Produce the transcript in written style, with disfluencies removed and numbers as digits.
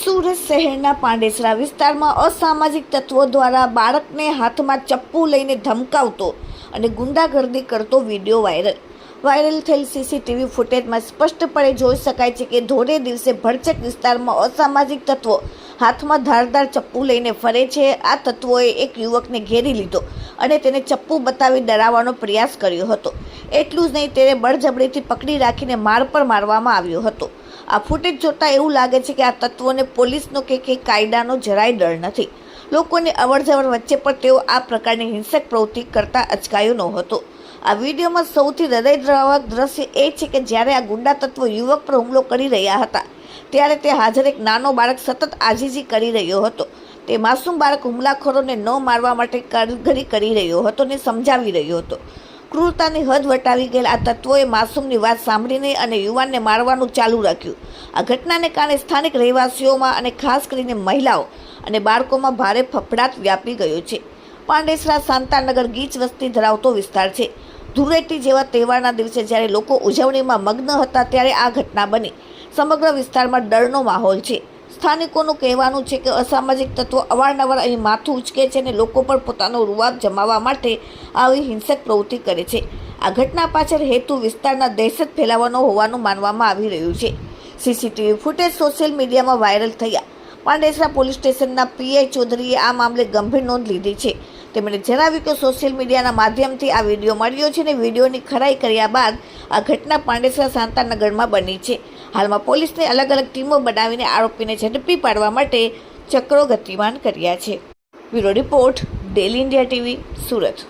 સુરત શહેરના પાંડેસરા વિસ્તારમાં અસામાજિક તત્વો દ્વારા બાળકને હાથમાં ચપ્પુ લઈને ધમકાવતો અને ગુંડાગર્દી કરતો વિડીયો વાયરલ થયેલ સીસીટીવી ફૂટેજમાં સ્પષ્ટપણે જોઈ શકાય છે કે ધોળે દિવસે ભરચક વિસ્તારમાં અસામાજિક તત્વો હાથમાં ધારદાર ચપ્પુ લઈને ફરે છે। આ તત્વોએ એક યુવકને ઘેરી લીધો અને તેને ચપ્પુ બતાવી ડરાવવાનો પ્રયાસ કર્યો હતો। એટલું જ નહીં, તેને બળજબરીથી પકડી રાખીને માર પર મારવામાં આવ્યો હતો। આ ફૂટેજ જોતા એવું લાગે છે કે આ તત્વોને પોલીસનો કે કાયદાનો જરાય ડર નથી। લોકોની અવરજવર વચ્ચે પણ તેઓ આ પ્રકારની હિંસક પ્રવૃત્તિ કરતા અચકાયો નહોતો। આ વિડીયોમાં સૌથી હૃદયદ્રાવક દ્રશ્ય એ છે કે જ્યારે આ ગુંડા તત્વો યુવક પર હુમલો કરી રહ્યા હતા ત્યારે તે હાજર એક નાનો બાળક સતત આજીજી કરી રહ્યો હતો। તે માસૂમ બાળક હુમલાખોરોને ન મારવા માટે કારીગરી કરી રહ્યો હતો ને સમજાવી રહ્યો હતો। ક્રૂરતાની હદ વટાવી ગયેલા આ તત્વોએ માસૂમની વાત સાંભળીને અને યુવાનને મારવાનું ચાલુ રાખ્યું। આ ઘટનાને કારણે સ્થાનિક રહેવાસીઓમાં અને ખાસ કરીને મહિલાઓ અને બાળકોમાં ભારે ફફડાટ વ્યાપી ગયો છે। પાંડેસરા શાંતાનગર ગીચ વસ્તી ધરાવતો વિસ્તાર છે। ધૂળેટી જેવા તહેવારના દિવસે જ્યારે લોકો ઉજવણીમાં મગ્ન હતા ત્યારે આ ઘટના બની। સમગ્ર વિસ્તારમાં ડરનો માહોલ છે। સ્થાનિકોનું કહેવાનું છે કે અસામાજિક તત્વો અવારનવાર અહીં માથું ઉચકે છે અને લોકો પર પોતાનો રૂઆબ જમાવવા માટે આવી હિંસક પ્રવૃત્તિ કરે છે। આ ઘટના પાછળ હેતુ વિસ્તારના દહેશત ફેલાવવાનો હોવાનું માનવામાં આવી રહ્યું છે। સીસીટીવી ફૂટેજ સોશિયલ મીડિયામાં વાયરલ થયા। પાંડેસરા પોલીસ સ્ટેશનના પીઆઈ ચૌધરીએ આ મામલે ગંભીર નોંધ લીધી છે। તેમણે જણાવ્યું કે સોશિયલ મીડિયાના માધ્યમથી આ વિડીયો મળ્યો છે અને વિડીયોની ખરાઈ કર્યા બાદ આ ઘટના પાંડેસરા શાંતાનગરમાં બની છે। હાલમાં પોલીસને અલગ અલગ ટીમો બનાવીને આરોપીને ઝડપી પાડવા માટે ચક્રો ગતિમાન કર્યા છે। Bureau report, daily India TV, Surat.